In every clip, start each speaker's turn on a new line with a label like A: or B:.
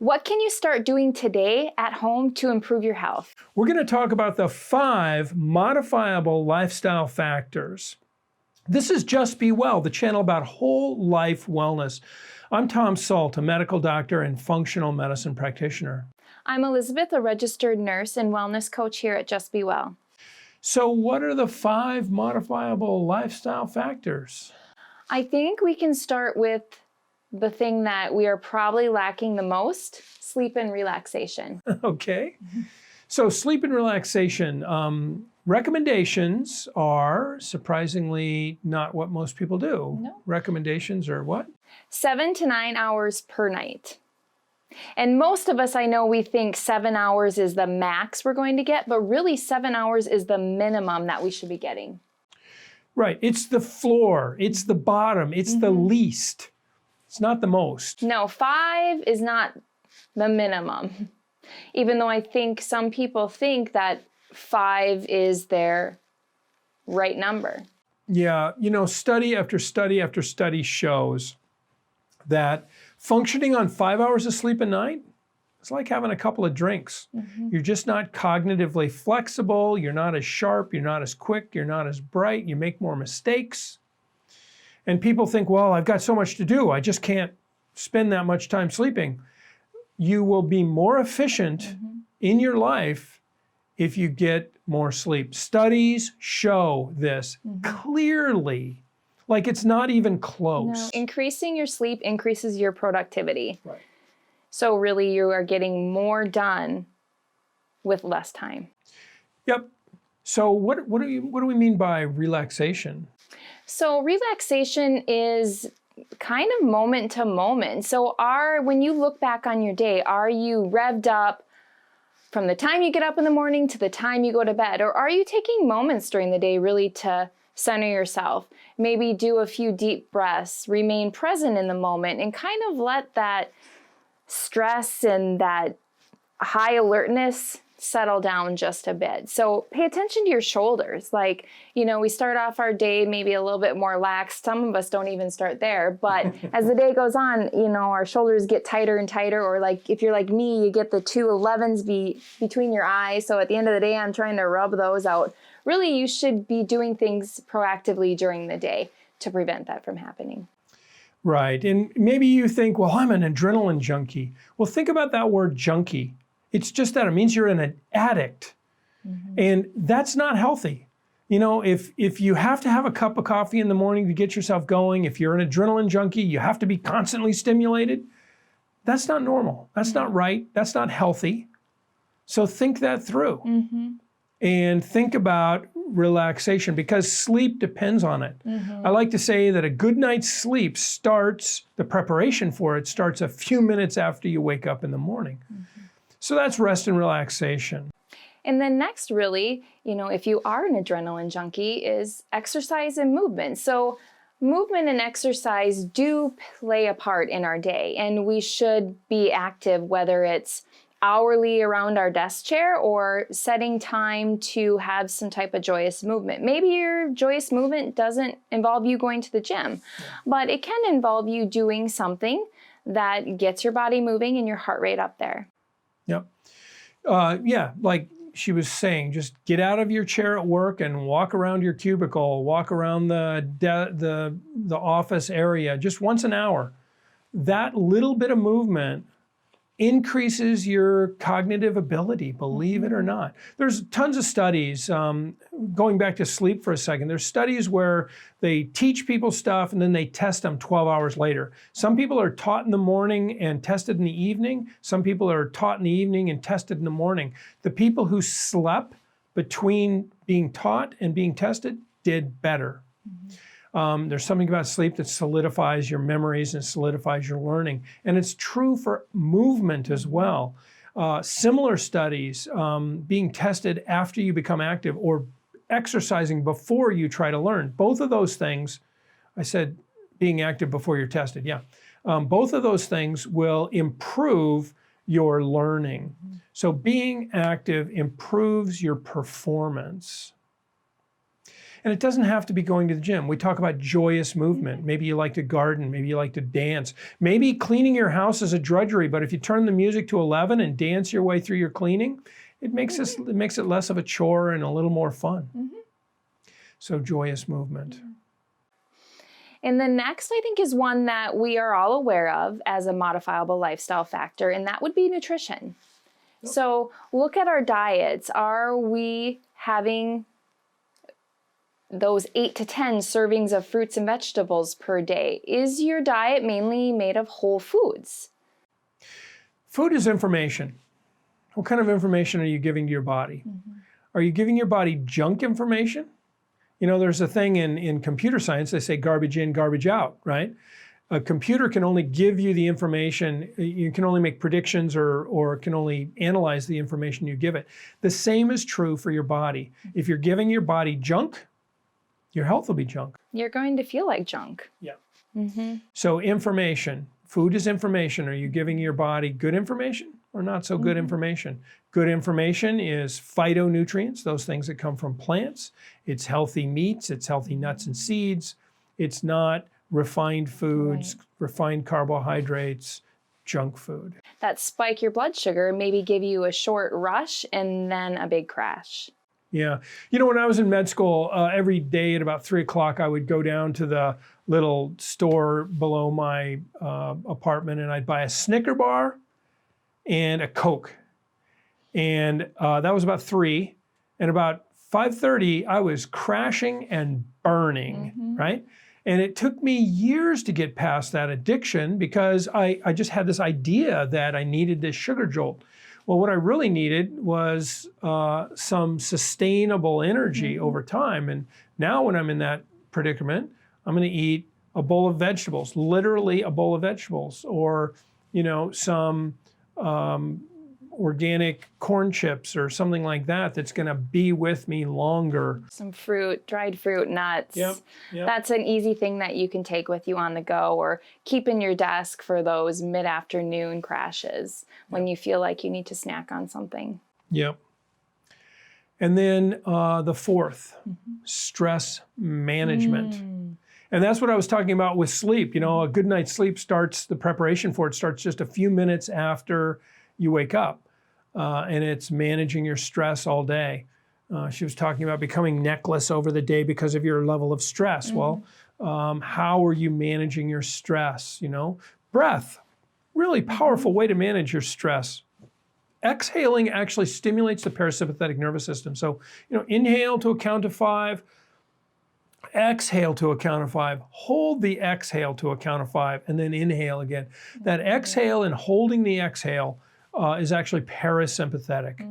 A: What can you start doing today at home to improve your health?
B: We're going to talk about the 5 modifiable lifestyle factors. This is Just Be Well, the channel about whole life wellness. I'm Tom Salt, a medical doctor and functional medicine practitioner.
A: I'm Elizabeth, a registered nurse and wellness coach here at Just Be Well.
B: So what are the 5 modifiable lifestyle factors?
A: I think we can start with the thing that we are probably lacking the most, sleep and relaxation.
B: Okay. So sleep and relaxation. Recommendations are surprisingly not what most people do.
A: No.
B: Recommendations are what?
A: 7 to 9 hours per night. And most of us, I know, we think 7 hours is the max we're going to get, but really 7 hours is the minimum that we should be getting.
B: Right. It's the floor. It's the bottom. It's the least. It's not the most.
A: No, 5 is not the minimum. Even though I think some people think that 5 is their right number.
B: Yeah, you know, study after study after study shows that functioning on 5 hours of sleep a night, it's like having a couple of drinks. You're just not cognitively flexible, you're not as sharp, you're not as quick, you're not as bright, you make more mistakes. And people think, well, I've got so much to do, I just can't spend that much time sleeping. You will be more efficient in your life if you get more sleep. Studies show this clearly, like it's not even close.
A: No, increasing your sleep increases your productivity.
B: Right.
A: So really you are getting more done with less time.
B: Yep. So what do we mean by relaxation?
A: So relaxation is kind of moment to moment. So when you look back on your day, are you revved up from the time you get up in the morning to the time you go to bed? Or are you taking moments during the day really to center yourself? Maybe do a few deep breaths, remain present in the moment, and kind of let that stress and that high alertness settle down just a bit. So pay attention to your shoulders. Like, you know, we start off our day maybe a little bit more lax. Some of us don't even start there. But as the day goes on, you know, our shoulders get tighter and tighter. Or like, if you're like me, you get the 2 11s between your eyes. So at the end of the day, I'm trying to rub those out. Really, you should be doing things proactively during the day to prevent that from happening.
B: Right. And maybe you think, well, I'm an adrenaline junkie. Well, think about that word junkie. It's just that. It means you're an addict. And that's not healthy. You know, if you have to have a cup of coffee in the morning to get yourself going, if you're an adrenaline junkie, you have to be constantly stimulated. That's not normal. That's not right. That's not healthy. So think that through. And think about relaxation, because sleep depends on it. I like to say that a good night's sleep starts, the preparation for it starts a few minutes after you wake up in the morning. So that's rest and relaxation.
A: And then next, really, you know, if you are an adrenaline junkie, is exercise and movement. So movement and exercise do play a part in our day, and we should be active, whether it's hourly around our desk chair or setting time to have some type of joyous movement. Maybe your joyous movement doesn't involve you going to the gym, but it can involve you doing something that gets your body moving and your heart rate up there.
B: Yep. Yeah, like she was saying, just get out of your chair at work and walk around your cubicle, walk around the office area just once an hour. That little bit of movement increases your cognitive ability, believe it or not. There's tons of studies, going back to sleep for a second, there's studies where they teach people stuff and then they test them 12 hours later. Some people are taught in the morning and tested in the evening. Some people are taught in the evening and tested in the morning. The people who slept between being taught and being tested did better. There's something about sleep that solidifies your memories and solidifies your learning. And it's true for movement as well. Similar studies being tested after you become active or exercising before you try to learn. Both of those things, I said being active before you're tested, yeah. Both of those things will improve your learning. So being active improves your performance. And it doesn't have to be going to the gym. We talk about joyous movement. Maybe you like to garden, maybe you like to dance. Maybe cleaning your house is a drudgery, but if you turn the music to 11 and dance your way through your cleaning, it makes it less of a chore and a little more fun. So joyous movement.
A: And the next, I think, is one that we are all aware of as a modifiable lifestyle factor, and that would be nutrition. So look at our diets. Are we having those 8 to 10 servings of fruits and vegetables per day? Is your diet mainly made of whole foods?
B: Food is information. What kind of information are you giving to your body? Are you giving your body junk information? You know, there's a thing in computer science, they say garbage in, garbage out, right? A computer can only give you the information, you can only make predictions or can only analyze the information you give it. The same is true for your body. If you're giving your body junk, your health will be junk.
A: You're going to feel like junk.
B: Yeah. So information, food is information. Are you giving your body good information or not so good information? Good information is phytonutrients, those things that come from plants. It's healthy meats, it's healthy nuts and seeds. It's not refined foods, refined carbohydrates, junk food.
A: That spike your blood sugar, maybe give you a short rush and then a big crash.
B: Yeah. You know, when I was in med school, every day at about 3 o'clock, I would go down to the little store below my apartment and I'd buy a Snicker bar and a Coke. And that was about 3. And about 5:30, I was crashing and burning, right? And it took me years to get past that addiction because I just had this idea that I needed this sugar jolt. Well, what I really needed was some sustainable energy over time. And now when I'm in that predicament, I'm going to eat a bowl of vegetables, literally a bowl of vegetables, or, you know, some organic corn chips or something like that that's going to be with me longer.
A: Some fruit, dried fruit, nuts.
B: Yep.
A: That's an easy thing that you can take with you on the go or keep in your desk for those mid-afternoon crashes when you feel like you need to snack on something.
B: Yep. And then the fourth, stress management. And that's what I was talking about with sleep. You know, a good night's sleep starts, the preparation for it starts just a few minutes after you wake up. And it's managing your stress all day. She was talking about becoming necklace over the day because of your level of stress. Well, how are you managing your stress? You know, breath, really powerful way to manage your stress. Exhaling actually stimulates the parasympathetic nervous system. So, you know, inhale to a count of 5, exhale to a count of 5, hold the exhale to a count of 5, and then inhale again. That exhale and holding the exhale is actually parasympathetic.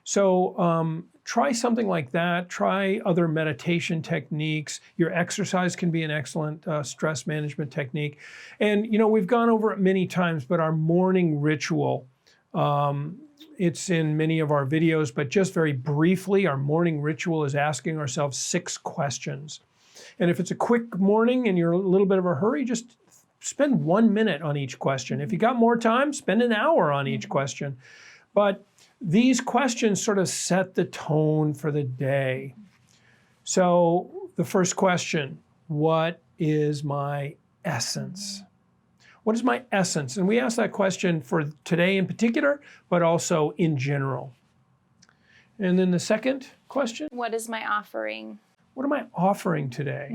B: So try something like that. Try other meditation techniques. Your exercise can be an excellent stress management technique. And, you know, we've gone over it many times, but our morning ritual, it's in many of our videos, but just very briefly, our morning ritual is asking ourselves 6 questions. And if it's a quick morning and you're a little bit of a hurry, just spend 1 minute on each question. If you got more time, spend an hour on each question. But these questions sort of set the tone for the day. So the first question, what is my essence? What is my essence? And we ask that question for today in particular, but also in general. And then the second question,
A: What is my offering?
B: what am I offering today?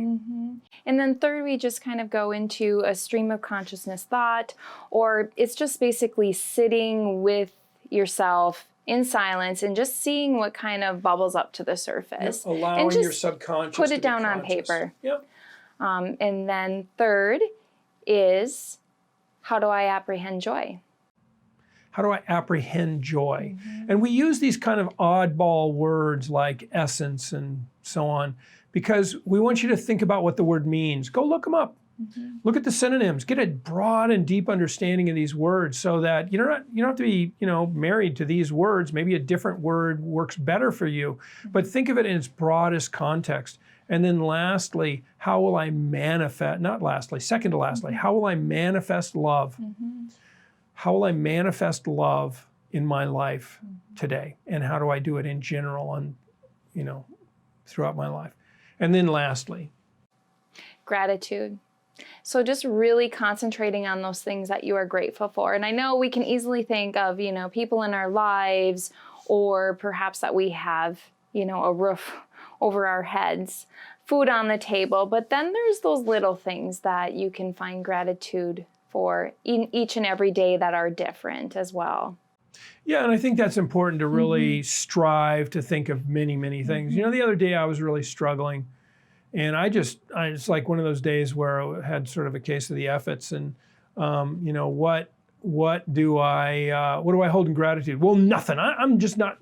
A: And then third, we just kind of go into a stream of consciousness thought, or it's just basically sitting with yourself in silence and just seeing what kind of bubbles up to the surface.
B: Yep, allowing
A: and just
B: your subconscious
A: put
B: to
A: it
B: be
A: down on
B: conscious.
A: paper.
B: Yep.
A: And then third is, how do I apprehend joy?
B: How do I apprehend joy? And we use these kind of oddball words like essence and so on because we want you to think about what the word means. Go look them up. Look at the synonyms. Get a broad and deep understanding of these words so that you don't have to be, you know, married to these words. Maybe a different word works better for you, but think of it in its broadest context. And then lastly, how will I manifest, not lastly, second to lastly, how will I manifest love? How will I manifest love in my life today? And how do I do it in general and, you know, throughout my life? And then lastly,
A: Gratitude. So just really concentrating on those things that you are grateful for. And I know we can easily think of, people in our lives, or perhaps that we have, a roof over our heads, food on the table. But then there's those little things that you can find gratitude for in each and every day that are different as well.
B: Yeah, and I think that's important to really strive to think of many, many things. The other day I was really struggling, and it's like one of those days where I had sort of a case of the efforts, and what do I hold in gratitude? Well, nothing. I'm just not.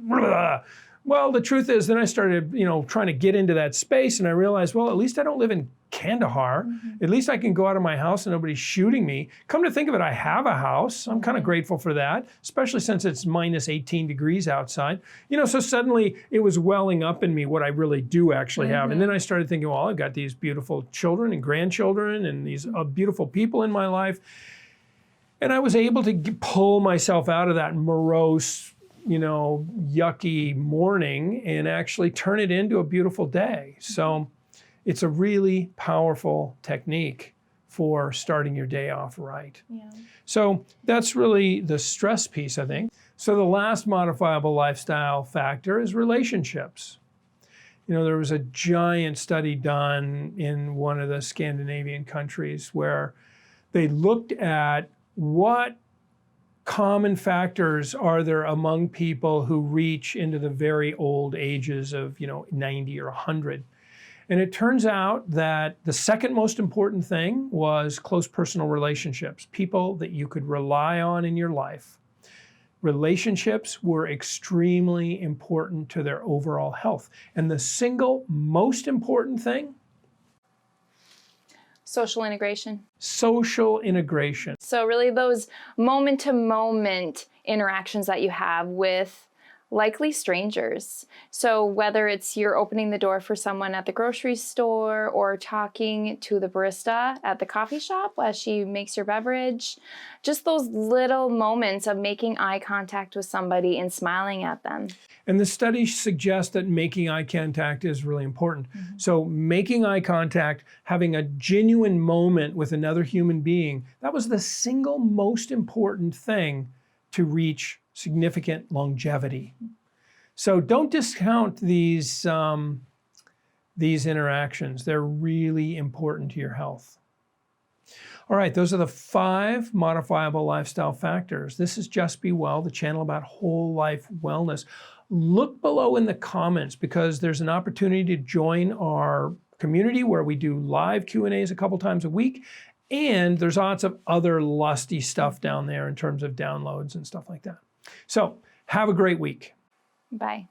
B: Well, the truth is, then I started, trying to get into that space, and I realized, well, at least I don't live in Kandahar. At least I can go out of my house and nobody's shooting me. Come to think of it, I have a house. I'm kind of grateful for that, especially since it's minus 18 degrees outside. So suddenly it was welling up in me what I really do actually have. And then I started thinking, well, I've got these beautiful children and grandchildren and these beautiful people in my life. And I was able to pull myself out of that morose, yucky morning and actually turn it into a beautiful day. So it's a really powerful technique for starting your day off right.
A: Yeah.
B: So that's really the stress piece, I think. So the last modifiable lifestyle factor is relationships. There was a giant study done in one of the Scandinavian countries where they looked at what common factors are there among people who reach into the very old ages of 90 or 100. And it turns out that the second most important thing was close personal relationships, people that you could rely on in your life. Relationships were extremely important to their overall health. And the single most important thing?
A: Social integration.
B: Social integration.
A: So really those moment-to-moment interactions that you have with likely strangers. So whether it's you're opening the door for someone at the grocery store or talking to the barista at the coffee shop as she makes your beverage, just those little moments of making eye contact with somebody and smiling at them.
B: And the study suggests that making eye contact is really important. So making eye contact, having a genuine moment with another human being, that was the single most important thing to reach significant longevity. So don't discount these interactions. They're really important to your health. All right, those are the 5 modifiable lifestyle factors. This is Just Be Well, the channel about whole life wellness. Look below in the comments because there's an opportunity to join our community where we do live Q&As a couple times a week. And there's lots of other lusty stuff down there in terms of downloads and stuff like that. So have a great week.
A: Bye.